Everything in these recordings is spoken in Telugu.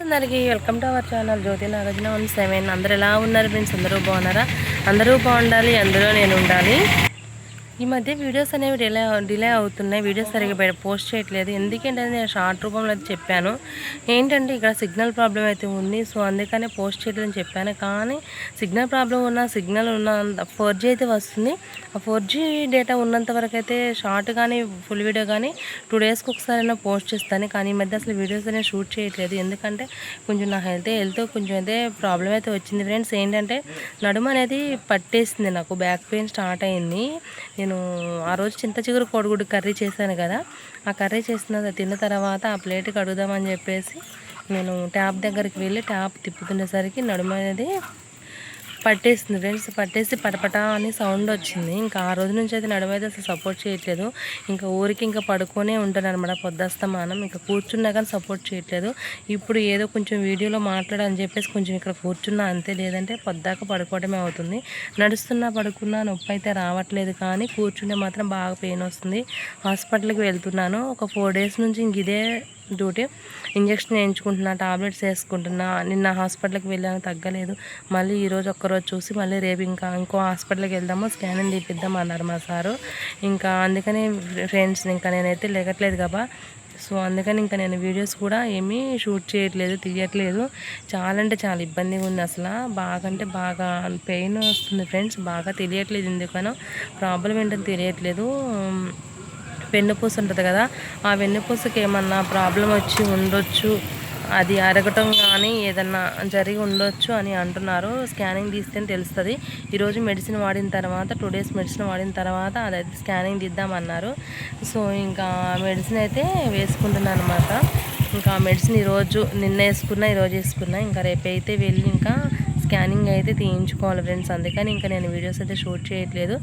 అందరికీ వెల్కమ్ టు అవర్ ఛానల్ జ్యోతి నాగార్జున 17. అందరూ ఎలా ఉన్నారు ఫ్రెండ్స్? అందరూ బాగున్నారా? అందరూ బాగుండాలి, అందులో నేను ఉండాలి. ఈ మధ్య వీడియోస్ అనేవి డిలే అవుతున్నాయి. వీడియోస్ సరిగ్గా పోస్ట్ చేయట్లేదు. ఎందుకంటే నేను షార్ట్ రూపంలో అయితే చెప్పాను. ఏంటంటే ఇక్కడ సిగ్నల్ ప్రాబ్లం అయితే ఉంది. సో అందుకనే పోస్ట్ చేయలేదని చెప్పాను. కానీ సిగ్నల్ ప్రాబ్లం ఉన్న 4G అయితే వస్తుంది. ఆ 4G డేటా ఉన్నంత వరకు అయితే షార్ట్ కానీ ఫుల్ వీడియో కానీ 2 డేస్కి ఒకసారైనా పోస్ట్ చేస్తాను. కానీ ఈ మధ్య అసలు వీడియోస్ అనేవి షూట్ చేయట్లేదు. ఎందుకంటే కొంచెం నా హెల్త్ కొంచెం అయితే ప్రాబ్లం అయితే వచ్చింది ఫ్రెండ్స్. ఏంటంటే నడుము అనేది పట్టేసింది, నాకు బ్యాక్ పెయిన్ స్టార్ట్ అయింది. నేను ఆ రోజు చింత చిగురు కోడిగుడ్డు కర్రీ చేశాను కదా, ఆ కర్రీ తిన్న తర్వాత ఆ ప్లేట్ కడుగుదామని చెప్పేసి నేను ట్యాప్ దగ్గరికి వెళ్ళి ట్యాప్ తిప్పుతునేసరికి నడుము అనేది పట్టేసింది ఫ్రెండ్స్. పట్టేసి పటపట అని సౌండ్ వచ్చింది. ఇంకా ఆ రోజు నుంచి అయితే నడుము అయితే అసలు సపోర్ట్ చేయట్లేదు. ఇంకా ఊరికి ఇంకా పడుకొనే ఉంటాను అనమాట పొద్దస్తమానం. ఇంకా కూర్చున్నా కానీ సపోర్ట్ చేయట్లేదు. ఇప్పుడు ఏదో కొంచెం వీడియోలో మాట్లాడని చెప్పేసి కొంచెం ఇక్కడ కూర్చున్నా అంతే, లేదంటే పొద్దాక పడుకోవడమే అవుతుంది. నడుస్తున్నా పడుకున్నా నొప్పి అయితే రావట్లేదు, కానీ కూర్చుంటే మాత్రం బాగా పెయిన్ వస్తుంది. హాస్పిటల్కి వెళ్తున్నాను. ఒక 4 డేస్ నుంచి ఇంక ఇదే డ్యూటీ. ఇంజక్షన్ వేయించుకుంటున్నా, టాబ్లెట్స్ వేసుకుంటున్నా. నిన్న హాస్పిటల్కి వెళ్ళాను, తగ్గలేదు. మళ్ళీ ఈరోజు ఒక్కరోజు చూసి మళ్ళీ రేపు ఇంకో హాస్పిటల్కి వెళ్దాము, స్కానింగ్ తీపిద్దాం అన్నారు మా సారు. ఇంకా అందుకని ఫ్రెండ్స్ ఇంకా నేనైతే లేగట్లేదు కదా, సో అందుకని ఇంకా నేను వీడియోస్ కూడా ఏమీ షూట్ చేయట్లేదు, తీయట్లేదు. చాలా అంటే చాలా ఇబ్బందిగా ఉంది అసలు. బాగా అంటే బాగా పెయిన్ వస్తుంది ఫ్రెండ్స్. బాగా తెలియట్లేదు ఎందుకనో, ప్రాబ్లం ఏంటో తెలియట్లేదు. వెన్నుపూస ఉంటుంది కదా, ఆ వెన్నుపూసకి ఏమన్నా ప్రాబ్లం వచ్చి ఉండొచ్చు, అది అరగటం కానీ ఏదన్నా జరిగి ఉండొచ్చు అని అంటున్నారు. స్కానింగ్ తీస్తేనే తెలుస్తుంది. ఈరోజు మెడిసిన్ వాడిన తర్వాత 2 డేస్ మెడిసిన్ వాడిన తర్వాత అదైతే స్కానింగ్ తీద్దామన్నారు. సో ఇంకా మెడిసిన్ అయితే వేసుకుంటున్నాను అనమాట. ఇంకా మెడిసిన్ నిన్న వేసుకున్నా, ఈరోజు వేసుకున్నా. ఇంకా రేపైతే వెళ్ళి ఇంకా స్కానింగ్ అయితే తీయించుకోవాలి ఫ్రెండ్స్. అందుకని ఇంకా నేను వీడియోస్ అయితే షూట్ చేయట్లేదు.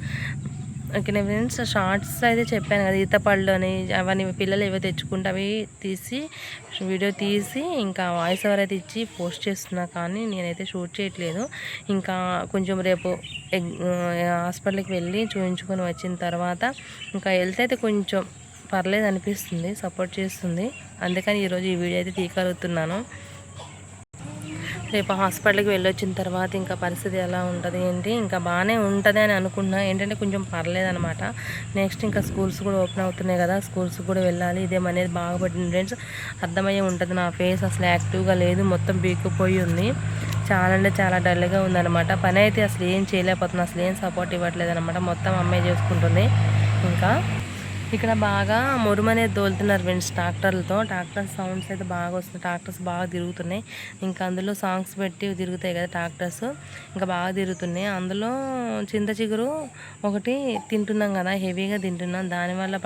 ఓకేనా ఫ్రెండ్స్, షార్ట్స్ అయితే చెప్పాను కదా, ఈతపళ్ళు అని అవన్నీ పిల్లలు ఏవో తెచ్చుకుంటే అవి వీడియో తీసి ఇంకా వాయిస్ ఓవర్ అయితే ఇచ్చి పోస్ట్ చేస్తున్నా, కానీ నేనైతే షూట్ చేయట్లేదు. ఇంకా కొంచెం రేపు హాస్పిటల్కి వెళ్ళి చూపించుకొని వచ్చిన తర్వాత ఇంకా హెల్త్ అయితే కొంచెం పర్లేదు అనిపిస్తుంది, సపోర్ట్ చేస్తుంది. అందుకని ఈరోజు ఈ వీడియో అయితే తీయగలుగుతున్నాను. రేపు హాస్పిటల్కి వెళ్ళొచ్చిన తర్వాత ఇంకా పరిస్థితి ఎలా ఉంటుంది ఏంటి, ఇంకా బాగానే ఉంటుంది అని అనుకున్నా. ఏంటంటే కొంచెం పర్లేదనమాట. నెక్స్ట్ ఇంకా స్కూల్స్ కూడా ఓపెన్ అవుతున్నాయి కదా, స్కూల్స్ కూడా వెళ్ళాలి. ఇదేమనేది బాగా పట్టింది ఫ్రెండ్స్, అర్థమయ్యే ఉంటుంది. నా ఫేస్ అసలు యాక్టివ్గా లేదు, మొత్తం బీక్కుపోయి ఉంది. చాలా అంటే చాలా డల్గా ఉందన్నమాట. పని అయితే అసలు ఏం చేయలేకపోతున్నా, అసలు ఏం సపోర్ట్ ఇవ్వట్లేదు అనమాట. మొత్తం అమ్మాయి చేసుకుంటుంది. ఇంకా ఇక్కడ బాగా మురుమనేది దోలుతున్నారు ఫ్రెండ్స్ ట్రాక్టర్లతో. ట్రాక్టర్ సౌండ్స్ అయితే బాగా వస్తున్నాయి, ట్రాక్టర్స్ బాగా తిరుగుతున్నాయి. ఇంకా అందులో సాంగ్స్ పెట్టి తిరుగుతాయి కదా ట్రాక్టర్స్, ఇంకా బాగా తిరుగుతున్నాయి. అందులో చింత చిగురు ఒకటి తింటున్నాం కదా, హెవీగా తింటున్నాం. దానివల్ల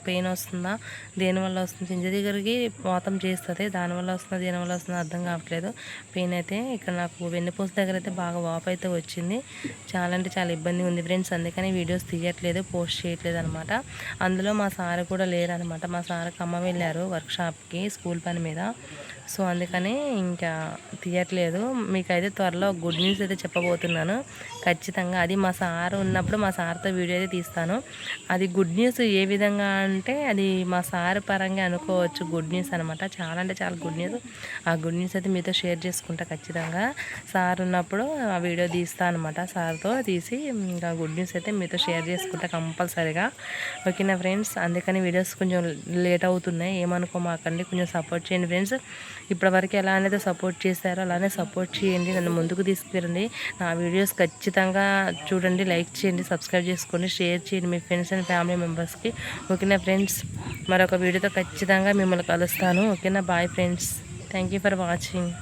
పెయిన్ వస్తుందా, దేనివల్ల వస్తుంది? చింత చిగురికి వాతం చేస్తుంది, దానివల్ల వస్తుందా దేనివల్ల వస్తుందో అర్థం కావట్లేదు. పెయిన్ అయితే ఇక్కడ నాకు వెన్నుపూస దగ్గర అయితే బాగా వాపు అయితే వచ్చింది. చాలా అంటే చాలా ఇబ్బంది ఉంది ఫ్రెండ్స్. అందుకని వీడియోస్ తీయట్లేదు, పోస్ట్ చేయట్లేదు అనమాట. అందులో మా సార్ కూడా లేరనమాట. మా సార్ ఖమ్మం వెళ్ళారు వర్క్షాప్కి స్కూల్ పని మీద. సో అందుకని ఇంకా తీయట్లేదు. మీకైతే త్వరలో గుడ్ న్యూస్ అయితే చెప్పబోతున్నాను ఖచ్చితంగా. అది మా సార్ ఉన్నప్పుడు మా సార్తో వీడియో అయితే తీస్తాను. అది గుడ్ న్యూస్ ఏ విధంగా అంటే అది మా సార్ పరంగా అనుకోవచ్చు గుడ్ న్యూస్ అనమాట. చాలా అంటే చాలా గుడ్ న్యూస్. ఆ గుడ్ న్యూస్ అయితే మీతో షేర్ చేసుకుంటా ఖచ్చితంగా. సార్ ఉన్నప్పుడు ఆ వీడియో తీస్తాను అనమాట. సార్తో తీసి ఇంకా గుడ్ న్యూస్ అయితే మీతో షేర్ చేసుకుంటా కంపల్సరీగా. ఓకేనా ఫ్రెండ్స్, అందుకని వీడియోస్ కొంచెం లేట్ అవుతున్నాయి, ఏమనుకోమాకండి. కొంచెం సపోర్ట్ చేయండి ఫ్రెండ్స్. ఇప్పటివరకు ఎలా అనేది సపోర్ట్ చేశారో అలానే సపోర్ట్ చేయండి, నన్ను ముందుకు తీసుకురండి. నా వీడియోస్ ఖచ్చితంగా చూడండి, లైక్ చేయండి, సబ్స్క్రైబ్ చేసుకోండి, షేర్ చేయండి మీ ఫ్రెండ్స్ అండ్ ఫ్యామిలీ మెంబర్స్కి. ఓకేనా ఫ్రెండ్స్, మరొక వీడియోతో ఖచ్చితంగా మిమ్మల్ని కలుస్తాను. ఓకేనా, bye friends, thank you for watching.